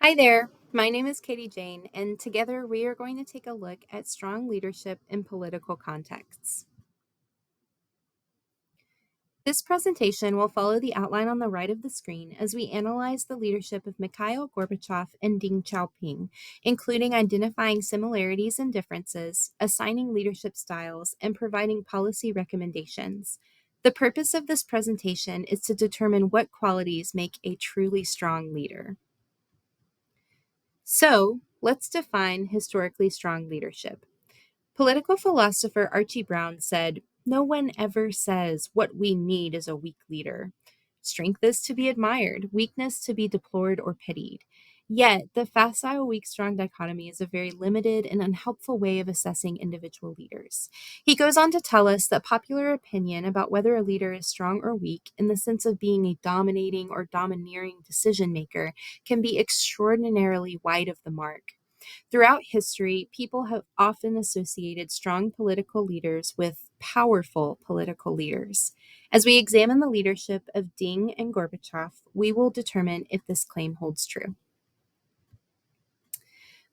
Hi there. My name is Katie Jane, and together we are going to take a look at strong leadership in political contexts. This presentation will follow the outline on the right of the screen as we analyze the leadership of Mikhail Gorbachev and Deng Xiaoping, including identifying similarities and differences, assigning leadership styles, and providing policy recommendations. The purpose of this presentation is to determine what qualities make a truly strong leader. So, let's define historically strong leadership. Political philosopher Archie Brown said, "No one ever says what we need is a weak leader. Strength is to be admired, weakness to be deplored or pitied." Yet, the facile weak strong dichotomy is a very limited and unhelpful way of assessing individual leaders. He goes on to tell us that popular opinion about whether a leader is strong or weak, in the sense of being a dominating or domineering decision maker, can be extraordinarily wide of the mark. Throughout history, people have often associated strong political leaders with powerful political leaders. As we examine the leadership of Deng and Gorbachev, we will determine if this claim holds true.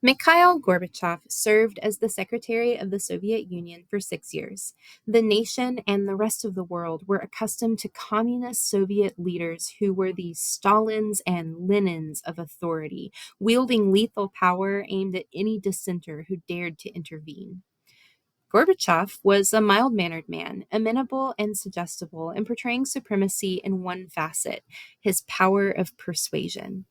Mikhail Gorbachev served as the Secretary of the Soviet Union for 6 years. The nation and the rest of the world were accustomed to communist Soviet leaders who were the Stalins and Lenins of authority, wielding lethal power aimed at any dissenter who dared to intervene. Gorbachev was a mild mannered man, amenable and suggestible, and portraying supremacy in one facet: his power of persuasion.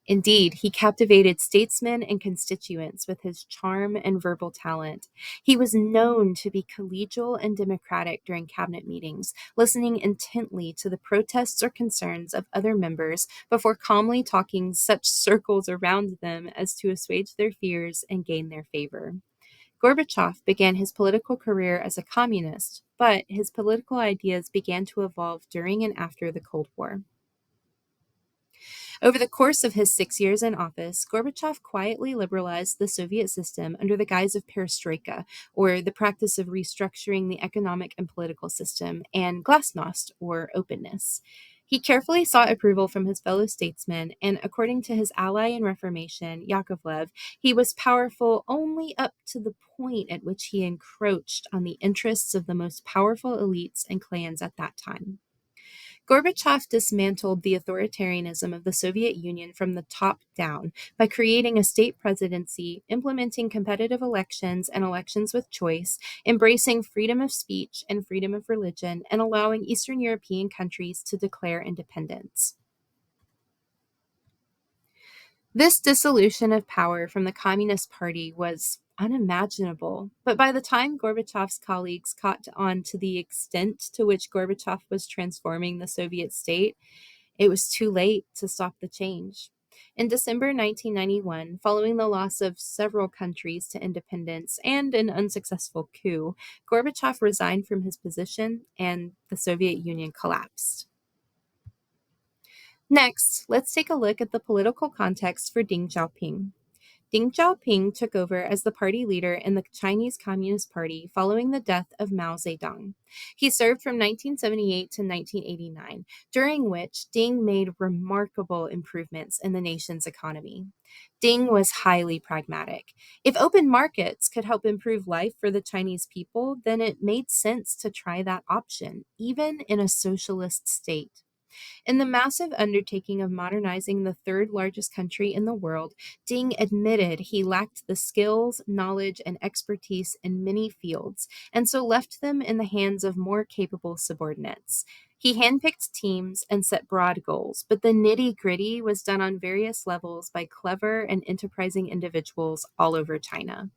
Indeed, he captivated statesmen and constituents with his charm and verbal talent. He was known to be collegial and democratic during cabinet meetings, listening intently to the protests or concerns of other members before calmly talking such circles around them as to assuage their fears and gain their favor. Gorbachev began his political career as a communist, but his political ideas began to evolve during and after the Cold War. Over the course of his 6 years in office, Gorbachev quietly liberalized the Soviet system under the guise of perestroika, or the practice of restructuring the economic and political system, and glasnost, or openness. He carefully sought approval from his fellow statesmen, and according to his ally in Reformation, Yakovlev, he was powerful only up to the point at which he encroached on the interests of the most powerful elites and clans at that time. Gorbachev dismantled the authoritarianism of the Soviet Union from the top down by creating a state presidency, implementing competitive elections and elections with choice, embracing freedom of speech and freedom of religion, and allowing Eastern European countries to declare independence. This dissolution of power from the Communist Party was unimaginable, but by the time Gorbachev's colleagues caught on to the extent to which Gorbachev was transforming the Soviet state, it was too late to stop the change. In December 1991, following the loss of several countries to independence and an unsuccessful coup, Gorbachev resigned from his position and the Soviet Union collapsed. Next, let's take a look at the political context for Deng Xiaoping. Deng Xiaoping took over as the party leader in the Chinese Communist Party following the death of Mao Zedong. He served from 1978 to 1989, during which Deng made remarkable improvements in the nation's economy. Deng was highly pragmatic. If open markets could help improve life for the Chinese people, then it made sense to try that option, even in a socialist state. In the massive undertaking of modernizing the third largest country in the world, Deng admitted he lacked the skills, knowledge, and expertise in many fields, and so left them in the hands of more capable subordinates. He handpicked teams and set broad goals, but the nitty gritty was done on various levels by clever and enterprising individuals all over China.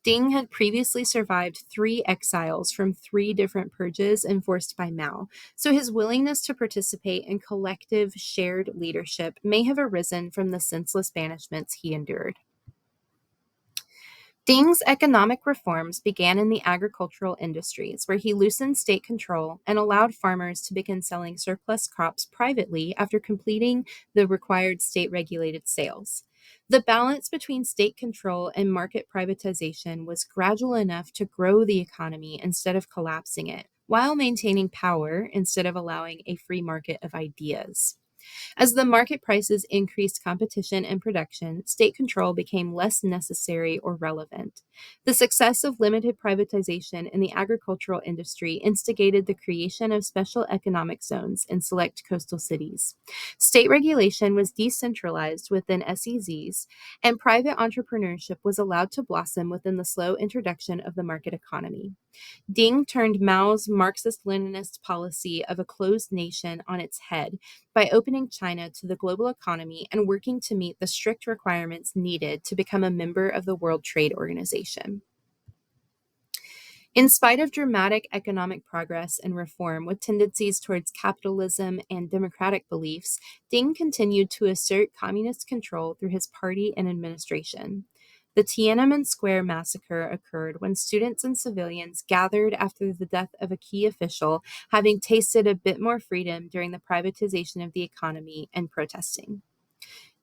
Deng had previously survived 3 exiles from 3 different purges enforced by Mao, so his willingness to participate in collective shared leadership may have arisen from the senseless banishments he endured. Deng's economic reforms began in the agricultural industries, where he loosened state control and allowed farmers to begin selling surplus crops privately after completing the required state regulated sales. The balance between state control and market privatization was gradual enough to grow the economy instead of collapsing it, while maintaining power instead of allowing a free market of ideas. As the market prices increased competition and production, state control became less necessary or relevant. The success of limited privatization in the agricultural industry instigated the creation of special economic zones in select coastal cities. State regulation was decentralized within SEZs, and private entrepreneurship was allowed to blossom within the slow introduction of the market economy. Deng turned Mao's Marxist Leninist policy of a closed nation on its head by opening China to the global economy and working to meet the strict requirements needed to become a member of the World Trade Organization. In spite of dramatic economic progress and reform with tendencies towards capitalism and democratic beliefs, Deng continued to assert communist control through his party and administration. The Tiananmen Square massacre occurred when students and civilians gathered after the death of a key official, having tasted a bit more freedom during the privatization of the economy and protesting.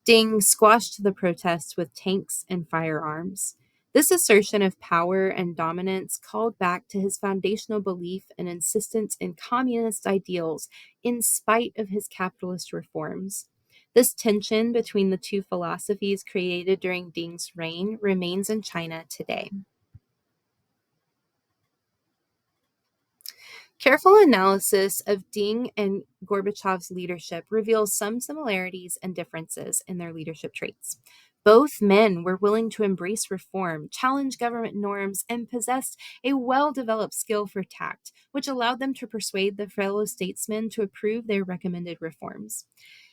Deng squashed the protests with tanks and firearms. This assertion of power and dominance called back to his foundational belief and insistence in communist ideals in spite of his capitalist reforms. This tension between the two philosophies created during Deng's reign remains in China today. Careful analysis of Deng and Gorbachev's leadership reveals some similarities and differences in their leadership traits. Both men were willing to embrace reform, challenge government norms, and possessed a well developed skill for tact, which allowed them to persuade their fellow statesmen to approve their recommended reforms.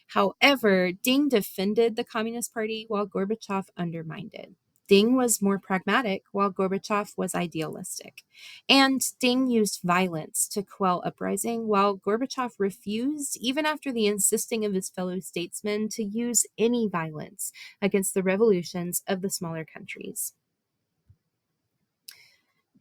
However, Deng defended the Communist Party while Gorbachev undermined it. Deng was more pragmatic while Gorbachev was idealistic. And Deng used violence to quell uprising while Gorbachev refused, even after the insisting of his fellow statesmen, to use any violence against the revolutions of the smaller countries.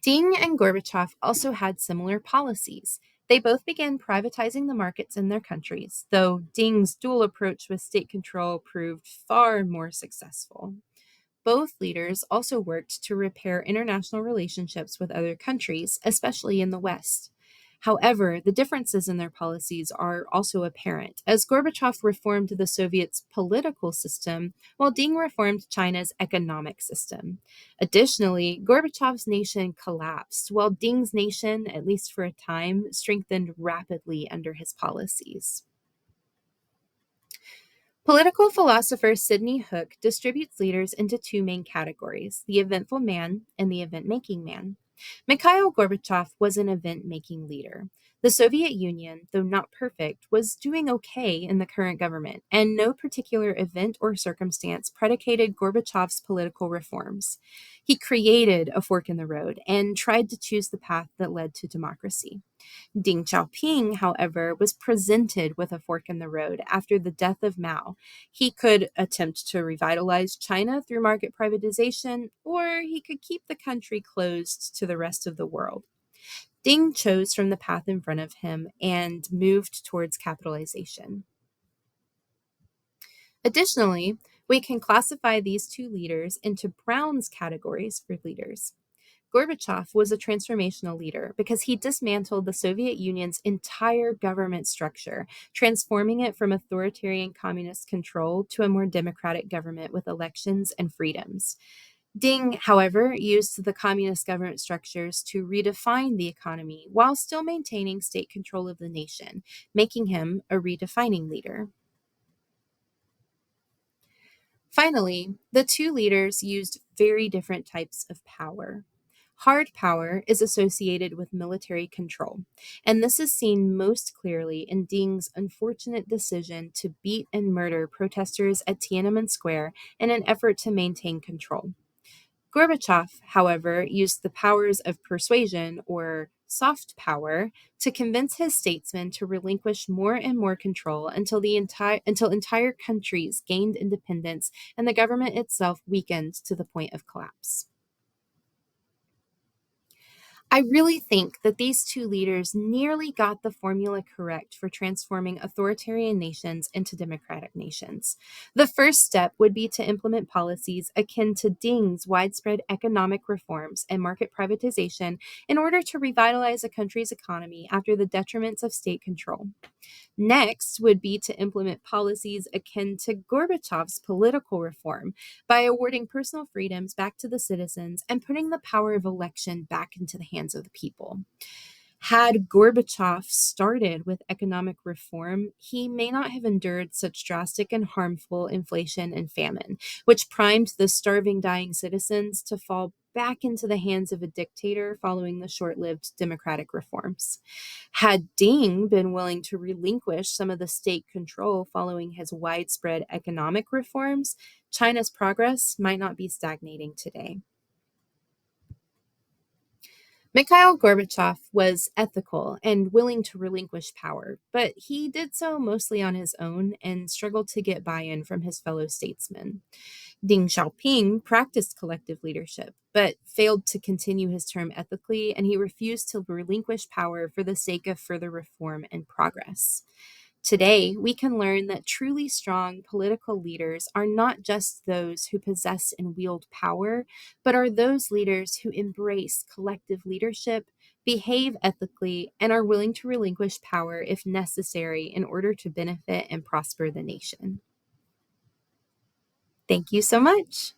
Deng and Gorbachev also had similar policies. They both began privatizing the markets in their countries, though Deng's dual approach with state control proved far more successful. Both leaders also worked to repair international relationships with other countries, especially in the West. However, the differences in their policies are also apparent, as Gorbachev reformed the Soviets' political system, while Deng reformed China's economic system. Additionally, Gorbachev's nation collapsed, while Deng's nation, at least for a time, strengthened rapidly under his policies. Political philosopher Sidney Hook distributes leaders into two main categories, the eventful man and the event-making man. Mikhail Gorbachev was an event-making leader. The Soviet Union, though not perfect, was doing okay in the current government, and no particular event or circumstance predicated Gorbachev's political reforms. He created a fork in the road and tried to choose the path that led to democracy. Deng Xiaoping, however, was presented with a fork in the road after the death of Mao. He could attempt to revitalize China through market privatization, or he could keep the country closed to the rest of the world. Deng chose from the path in front of him and moved towards capitalization. Additionally, we can classify these two leaders into Brown's categories for leaders. Gorbachev was a transformational leader because he dismantled the Soviet Union's entire government structure, transforming it from authoritarian communist control to a more democratic government with elections and freedoms. Deng, however, used the communist government structures to redefine the economy while still maintaining state control of the nation, making him a redefining leader. Finally, the two leaders used very different types of power. Hard power is associated with military control, and this is seen most clearly in Deng's unfortunate decision to beat and murder protesters at Tiananmen Square in an effort to maintain control. Gorbachev, however, used the powers of persuasion, or soft power, to convince his statesmen to relinquish more and more control until entire countries gained independence and the government itself weakened to the point of collapse. I really think that these two leaders nearly got the formula correct for transforming authoritarian nations into democratic nations. The first step would be to implement policies akin to Deng's widespread economic reforms and market privatization in order to revitalize a country's economy after the detriments of state control. Next would be to implement policies akin to Gorbachev's political reform by awarding personal freedoms back to the citizens and putting the power of election back into the hands of the people. Had Gorbachev started with economic reform, he may not have endured such drastic and harmful inflation and famine, which primed the starving, dying citizens to fall back into the hands of a dictator following the short lived democratic reforms. Had Deng been willing to relinquish some of the state control following his widespread economic reforms, China's progress might not be stagnating today. Mikhail Gorbachev was ethical and willing to relinquish power, but he did so mostly on his own and struggled to get buy in from his fellow statesmen. Deng Xiaoping practiced collective leadership, but failed to continue his term ethically, and he refused to relinquish power for the sake of further reform and progress. Today, we can learn that truly strong political leaders are not just those who possess and wield power, but are those leaders who embrace collective leadership, behave ethically, and are willing to relinquish power if necessary in order to benefit and prosper the nation. Thank you so much.